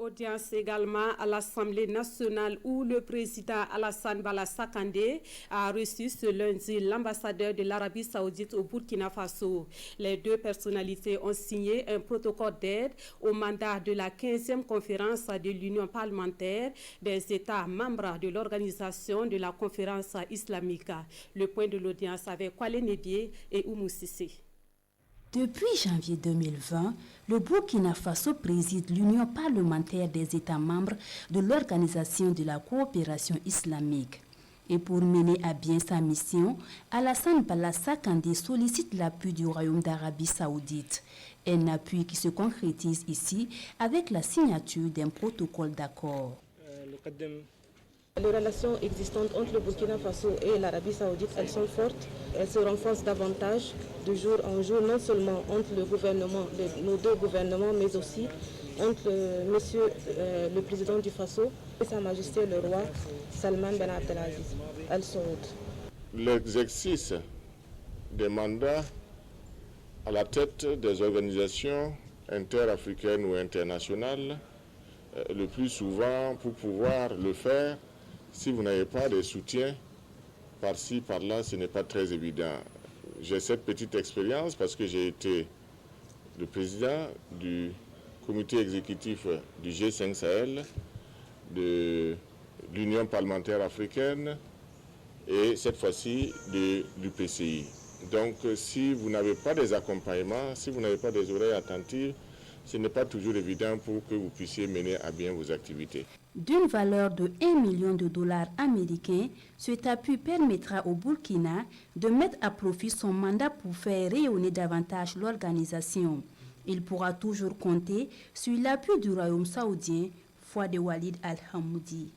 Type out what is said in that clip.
Audience également à l'Assemblée nationale où le président Alassane Bala Sakandé a reçu ce lundi l'ambassadeur de l'Arabie Saoudite au Burkina Faso. Les deux personnalités ont signé un protocole d'aide au mandat de la 15e conférence de l'Union parlementaire des États membres de l'organisation de la conférence islamique. Le point de l'audience avec Kwale Nébié et Oumou Sissé. Depuis janvier 2020, le Burkina Faso préside l'Union parlementaire des États membres de l'Organisation de la coopération islamique. Et pour mener à bien sa mission, Alassane Bala Sakandé sollicite l'appui du Royaume d'Arabie Saoudite. Un appui qui se concrétise ici avec la signature d'un protocole d'accord. Les relations existantes entre le Burkina Faso et l'Arabie Saoudite, elles sont fortes, elles se renforcent davantage de jour en jour, non seulement entre nos deux gouvernements, mais aussi entre le président du Faso et Sa Majesté le roi Salman Ben Abdelaziz Al Saoud. L'exercice des mandats à la tête des organisations interafricaines ou internationales, le plus souvent, pour pouvoir le faire, si vous n'avez pas de soutien par-ci, par-là, ce n'est pas très évident. J'ai cette petite expérience parce que j'ai été le président du comité exécutif du G5 Sahel, de l'Union parlementaire africaine et cette fois-ci du PCI. Donc si vous n'avez pas des accompagnements, si vous n'avez pas des oreilles attentives, ce n'est pas toujours évident pour que vous puissiez mener à bien vos activités. D'une valeur de 1 million de dollars américains, cet appui permettra au Burkina de mettre à profit son mandat pour faire rayonner davantage l'organisation. Il pourra toujours compter sur l'appui du Royaume saoudien, foi de Walid Al-Hamoudi.